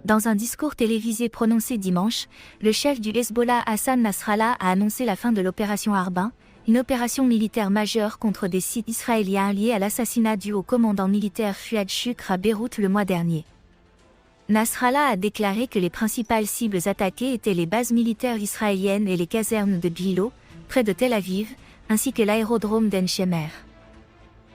Dans un discours télévisé prononcé dimanche, le chef du Hezbollah Hassan Nasrallah a annoncé la fin de l'opération Arbin, une opération militaire majeure contre des sites israéliens liés à l'assassinat du haut commandant militaire Fouad Shukr à Beyrouth le mois dernier. Nasrallah a déclaré que les principales cibles attaquées étaient les bases militaires israéliennes et les casernes de Bilo, près de Tel Aviv, ainsi que l'aérodrome d'En Shemer.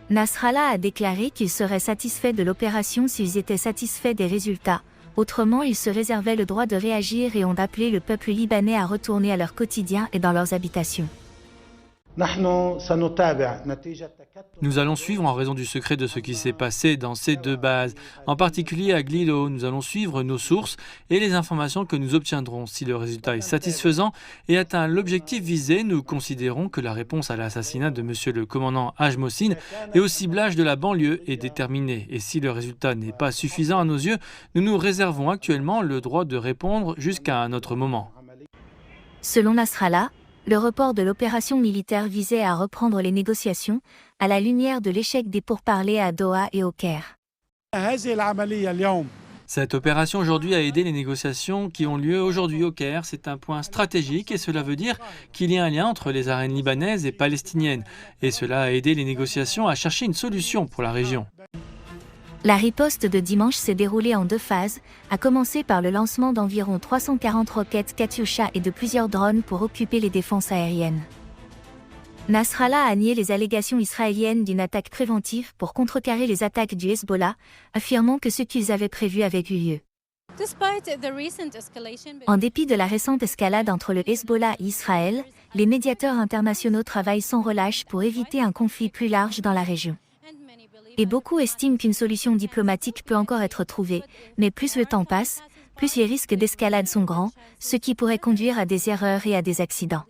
Nasrallah a déclaré qu'il serait satisfait de l'opération s'ils étaient satisfaits des résultats, autrement ils se réservaient le droit de réagir et ont appelé le peuple libanais à retourner à leur quotidien et dans leurs habitations. Nous allons suivre en raison du secret de ce qui s'est passé dans ces deux bases, en particulier à Glilo. Nous allons suivre nos sources et les informations que nous obtiendrons. Si le résultat est satisfaisant et atteint l'objectif visé, nous considérons que la réponse à l'assassinat de monsieur le commandant Haj Mohsin et au ciblage de la banlieue est déterminée. Et si le résultat n'est pas suffisant à nos yeux, nous nous réservons actuellement le droit de répondre jusqu'à un autre moment. Selon Nasrallah, le report de l'opération militaire visait à reprendre les négociations, à la lumière de l'échec des pourparlers à Doha et au Caire. Cette opération aujourd'hui a aidé les négociations qui ont lieu aujourd'hui au Caire. C'est un point stratégique et cela veut dire qu'il y a un lien entre les arènes libanaises et palestiniennes. Et cela a aidé les négociations à chercher une solution pour la région. La riposte de dimanche s'est déroulée en deux phases, à commencer par le lancement d'environ 340 roquettes Katyusha et de plusieurs drones pour occuper les défenses aériennes. Nasrallah a nié les allégations israéliennes d'une attaque préventive pour contrecarrer les attaques du Hezbollah, affirmant que ce qu'ils avaient prévu avait eu lieu. En dépit de la récente escalade entre le Hezbollah et Israël, les médiateurs internationaux travaillent sans relâche pour éviter un conflit plus large dans la région. Et beaucoup estiment qu'une solution diplomatique peut encore être trouvée, mais plus le temps passe, plus les risques d'escalade sont grands, ce qui pourrait conduire à des erreurs et à des accidents.